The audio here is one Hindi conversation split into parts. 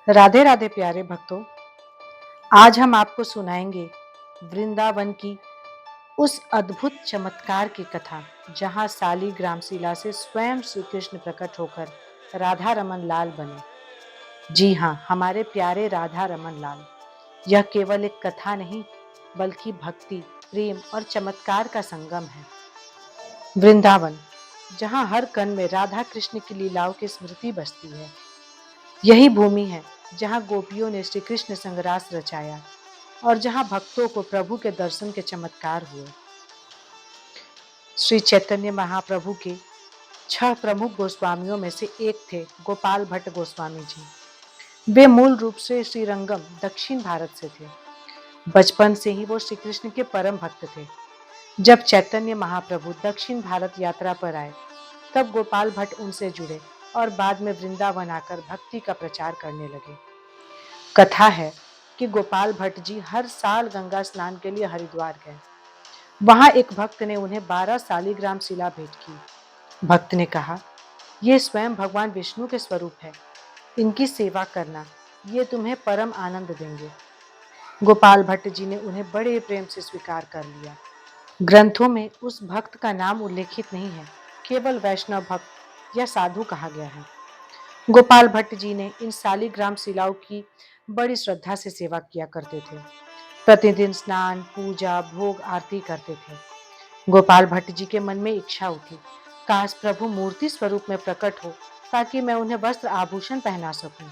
राधे राधे प्यारे भक्तों। आज हम आपको सुनाएंगे वृंदावन की उस अद्भुत चमत्कार की कथा जहां सालीग्राम शिला से स्वयं श्री कृष्ण प्रकट होकर राधा रमन लाल बने। जी हाँ, हमारे प्यारे राधा रमन लाल। यह केवल एक कथा नहीं बल्कि भक्ति, प्रेम और चमत्कार का संगम है। वृंदावन, जहाँ हर कण में राधा कृष्ण की लीलाओं की स्मृति बसती है। यही भूमि है जहाँ गोपियों ने श्री कृष्ण संग रास रचाया और जहाँ भक्तों को प्रभु के दर्शन के चमत्कार हुए। श्री चैतन्य महाप्रभु के 6 प्रमुख गोस्वामियों में से एक थे गोपाल भट्ट गोस्वामी जी। वे मूल रूप से श्रीरंगम दक्षिण भारत से थे। बचपन से ही वो श्री कृष्ण के परम भक्त थे। जब चैतन्य महाप्रभु दक्षिण भारत यात्रा पर आए, तब गोपाल भट्ट उनसे जुड़े और बाद में वृंदावन आकर भक्ति का प्रचार करने लगे। कथा है कि गोपाल भट्ट जी हर साल गंगा स्नान के लिए हरिद्वार गए। वहां एक भक्त ने उन्हें 12 सालीग्राम शिला भेंट की। भक्त ने कहा, ये स्वयं भगवान विष्णु के स्वरूप है। इनकी सेवा करना, ये तुम्हें परम आनंद देंगे। गोपाल भट्ट जी ने उन्हें बड़े प्रेम से स्वीकार कर लिया। ग्रंथों में उस भक्त का नाम उल्लेखित नहीं है, केवल वैष्णव भक्त या साधु कहा गया है। गोपाल भट्ट जी ने इन सालीग्राम शिलाओं की बड़ी श्रद्धा से सेवा किया करते थे। प्रतिदिन स्नान, पूजा, भोग, आरती करते थे। गोपाल भट्ट जी के मन में इच्छा उठी, काश प्रभु मूर्ति स्वरूप में प्रकट हो ताकि मैं उन्हें वस्त्र आभूषण पहना सकूं।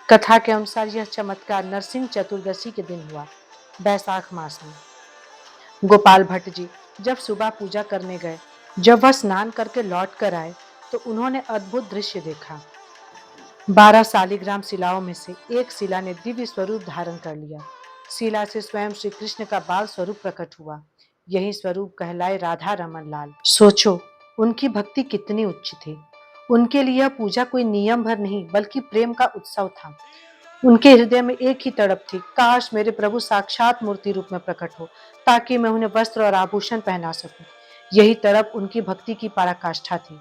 कथा के अनुसार यह चमत्कार नरसिंह चतुर्दशी के दिन हुआ, बैसाख मास में। गोपाल भट्ट जी जब सुबह पूजा करने गए, जब वह स्नान करके लौट कर आए, तो उन्होंने अद्भुत दृश्य देखा। 12 सालीग्राम शिलाओं में से एक शिला ने दिव्य स्वरूप धारण कर लिया। शिला से स्वयं श्री कृष्ण का बाल स्वरूप प्रकट हुआ। यही स्वरूप कहलाए राधा रमन लाल। सोचो, उनकी भक्ति कितनी उच्च थी। उनके लिए यह पूजा कोई नियम भर नहीं बल्कि प्रेम का उत्सव था। उनके हृदय में एक ही तड़प थी, काश मेरे प्रभु साक्षात मूर्ति रूप में प्रकट हो ताकि मैं उन्हें वस्त्र और आभूषण पहना सकूं। यही तड़प उनकी भक्ति की पराकाष्ठा थी।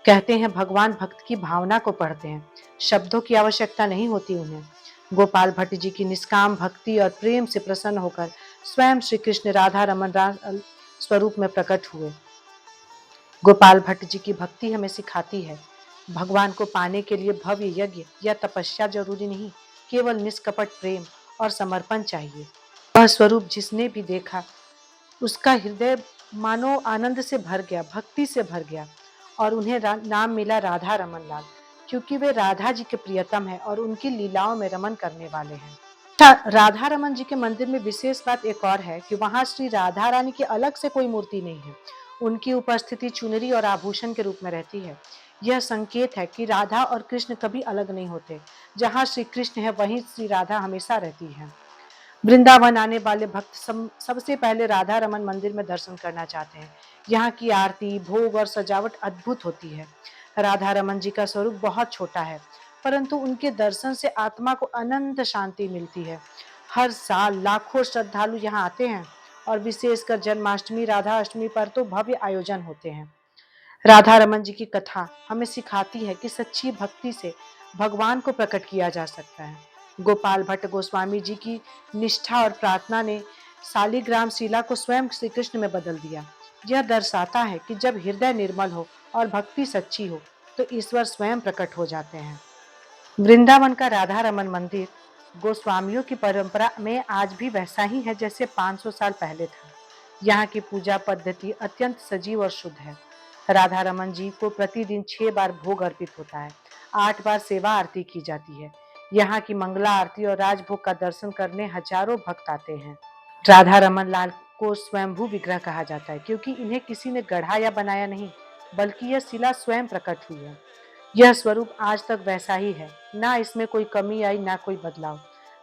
कहते हैं भगवान भक्त की भावना को पढ़ते हैं, शब्दों की आवश्यकता नहीं होती उन्हें। गोपाल भट्ट जी की निष्काम भक्ति और प्रेम से प्रसन्न होकर स्वयं श्री कृष्ण राधा रमन स्वरूप में प्रकट हुए। गोपाल भट्ट जी की भक्ति हमें सिखाती है, भगवान को पाने के लिए भव्य यज्ञ या तपस्या जरूरी नहीं, केवल निष्कपट प्रेम और समर्पण चाहिए। वह स्वरूप जिसने भी देखा, उसका हृदय मानो आनंद से भर गया, भक्ति से भर गया और उन्हें नाम मिला राधा रमन लाल, क्योंकि वे राधा जी के प्रियतम है और उनकी लीलाओं में रमन करने वाले हैं। राधा रमन जी के मंदिर में विशेष बात एक और है कि वहां श्री राधा रानी की अलग से कोई मूर्ति नहीं है। उनकी उपस्थिति चुनरी और आभूषण के रूप में रहती है। यह संकेत है कि राधा और कृष्ण कभी अलग नहीं होते। जहाँ श्री कृष्ण है वहीं श्री राधा हमेशा रहती है। वृंदावन आने वाले भक्त सबसे पहले राधा रमन मंदिर में दर्शन करना चाहते हैं। यहाँ की आरती, भोग और सजावट अद्भुत होती है। राधा रमन जी का स्वरूप बहुत छोटा है, परंतु उनके दर्शन से आत्मा को अनंत शांति मिलती है। हर साल लाखों श्रद्धालु यहाँ आते हैं और विशेषकर जन्माष्टमी, राधा अष्टमी पर तो भव्य आयोजन होते हैं। राधा रमन जी की कथा हमें सिखाती है कि सच्ची भक्ति से भगवान को प्रकट किया जा सकता है। गोपाल भट्ट गोस्वामी जी की निष्ठा और प्रार्थना ने सालीग्राम शिला को स्वयं श्री कृष्ण में बदल दिया। यह दर्शाता है कि जब हृदय निर्मल हो और भक्ति सच्ची हो, तो ईश्वर स्वयं प्रकट हो जाते हैं। वृंदावन का राधा रमन मंदिर गोस्वामियों की परंपरा में आज भी वैसा ही है जैसे 500 साल पहले था। यहाँ की पूजा पद्धति अत्यंत सजीव और शुद्ध है। राधा रमन जी को प्रतिदिन 6 बार भोग अर्पित होता है। 8 बार सेवा आरती की जाती है। यहाँ की मंगला आरती और राजभोग का दर्शन करने हजारों भक्त आते हैं। राधा रमन लाल को स्वयंभू विग्रह कहा जाता है क्योंकि इन्हें किसी ने गढ़ा या बनाया नहीं, बल्कि यह शिला स्वयं प्रकट हुई है। यह स्वरूप आज तक वैसा ही है, ना इसमें कोई कमी आई ना कोई बदलाव।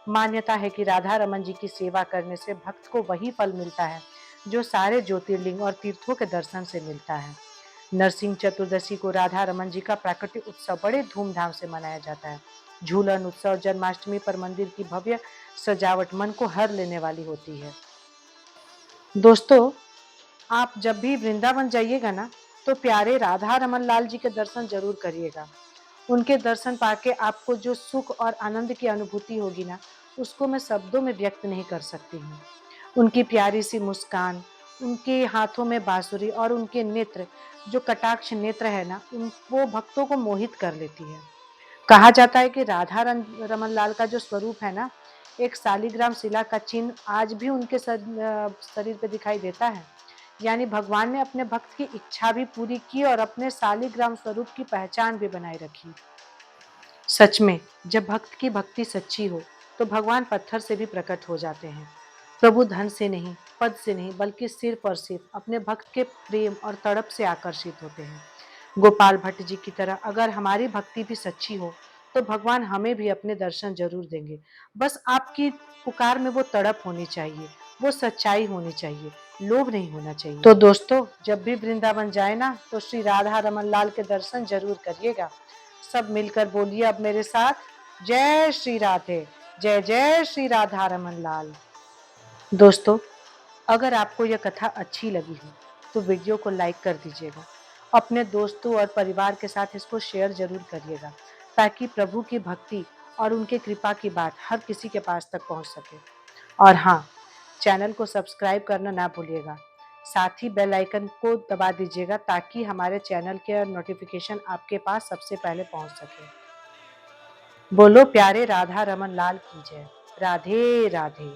मान्यता है कि राधा रमन जी की सेवा करने से भक्त को वही फल मिलता है जो सारे ज्योतिर्लिंग और तीर्थों के दर्शन से मिलता है। नरसिंह चतुर्दशी को राधा रमन जी का प्राकट्य उत्सव बड़े धूमधाम से मनाया जाता है। झूलन उत्सव, जन्माष्टमी पर मंदिर की भव्य सजावट मन को हर लेने वाली होती है। दोस्तों, आप जब भी वृंदावन जाइएगा ना, तो प्यारे राधा रमन लाल जी के दर्शन जरूर करिएगा। उनके दर्शन पाके आपको जो सुख और आनंद की अनुभूति होगी ना, उसको मैं शब्दों में व्यक्त नहीं कर सकती हूँ। उनकी प्यारी सी मुस्कान, उनके हाथों में बांसुरी और उनके नेत्र, जो कटाक्ष नेत्र है ना, वो भक्तों को मोहित कर लेती है। कहा जाता है कि रमन लाल का जो स्वरूप है ना, एक शालिग्राम शिला का चिन्ह आज भी उनके शरीर पे दिखाई देता है। यानी भगवान ने अपने भक्त की इच्छा भी पूरी की और अपने शालिग्राम स्वरूप की पहचान भी बनाए रखी। सच में, जब भक्त की भक्ति सच्ची हो, तो भगवान पत्थर से भी प्रकट हो जाते हैं। प्रभु धन से नहीं, पद से नहीं, बल्कि सिर्फ और सिर्फ अपने भक्त के प्रेम और तड़प से आकर्षित होते हैं। गोपाल भट्ट जी की तरह अगर हमारी भक्ति भी सच्ची हो, तो भगवान हमें भी अपने दर्शन जरूर देंगे। बस आपकी पुकार में वो तड़प होनी चाहिए, वो सच्चाई होनी चाहिए, लोभ नहीं होना चाहिए। तो दोस्तों, जब भी वृंदावन जाए ना, तो श्री राधा रमन लाल के दर्शन जरूर करिएगा। सब मिलकर बोलिए अब मेरे साथ, जय श्री राधे, जय जय श्री राधा रमन लाल। दोस्तों, अगर आपको यह कथा अच्छी लगी हो, तो वीडियो को लाइक कर दीजिएगा। अपने दोस्तों और परिवार के साथ इसको शेयर जरूर करिएगा, ताकि प्रभु की भक्ति और उनके कृपा की बात हर किसी के पास तक पहुंच सके। और हाँ, चैनल को सब्सक्राइब करना ना भूलिएगा। साथ ही बेल आइकन को दबा दीजिएगा, ताकि हमारे चैनल के नोटिफिकेशन आपके पास सबसे पहले पहुंच सके। बोलो प्यारे राधा रमन लाल की जय। राधे राधे।